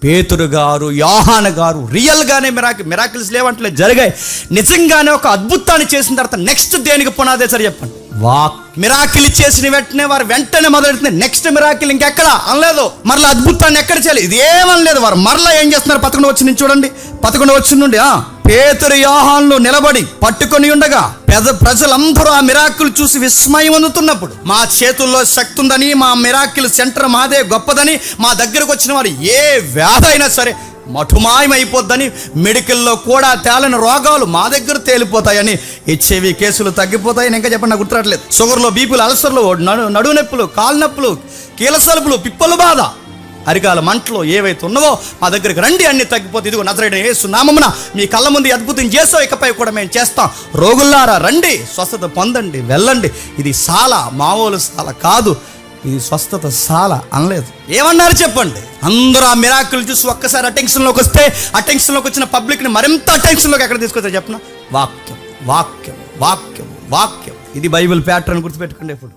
పేతురు గారు, యోహాను గారు రియల్గానే మిరాకిల్స్ లేవంటలే, జరిగాయి. నిజంగానే ఒక అద్భుతాన్ని చేసిన తర్వాత నెక్స్ట్ దేనికి పునాదే సరే చెప్పండి? మిరాకిల్ చేసిన వెంటనే మొదలెడుతుంది నెక్స్ట్ మిరాకిల్ ఇంకెక్కడ అనలేదు. మరలా అద్భుతాన్ని ఎక్కడ చేయాలి ఇది ఏమనలేదు. వారు మరలా ఏం చేస్తున్నారు? 11 వచ్చిన నుంచి చూడండి. 11 వచ్చిన నుండి పేతురు యోహానులు నిలబడి పట్టుకొని ఉండగా ప్రజలందరూ ఆ మిరాకిల్ చూసి విస్మయం అందుతున్నప్పుడు, మా చేతుల్లో శక్తి ఉందని, మా మిరాకిల్ సెంటర్ మాదే గొప్పదని, మా దగ్గరకు వచ్చిన వారు ఏ వ్యాధి అయినా సరే మఠుమాయమైపోద్దని, మెడికల్లో కూడా తేలని రోగాలు మా దగ్గర తేలిపోతాయని, హెచ్ఐవి కేసులు తగ్గిపోతాయని, ఇంకా చెప్పండి నాకు గుర్తురాట్లేదు, షుగర్లో, బీపీలు, అల్సర్లు, నడువు నొప్పులు, కాలు నొప్పులు, కీలసలుపులు, పిప్పలు బాధ, అరికాల మంటలు ఏవైతే ఉన్నావో మా దగ్గరికి రండి, అన్ని తగ్గిపోతే ఇదిగో నజరేయుడైన యేసు నామమున మీ కళ్ళ ముందు అద్భుతం చేసావు, ఇకపై కూడా మేము చేస్తాం, రోగుల్లారా రండి, స్వస్థత పొందండి, వెళ్ళండి. ఇది సాల, మామూలు సాల కాదు, ఇది స్వస్థత సాల అనలేదు. ఏమన్నారు చెప్పండి? అందరూ ఆ మిరాకిల్ చూసి ఒక్కసారి అటెన్షన్లోకి వస్తే, అటెన్షన్లోకి వచ్చిన పబ్లిక్ని మరింత అటెన్షన్లోకి ఎక్కడ తీసుకొచ్చారు చెప్పిన? వాక్యం, వాక్యం, వాక్యం, వాక్యం. ఇది బైబిల్ ప్యాటర్న్ గుర్తుపెట్టుకోండి. ఇప్పుడు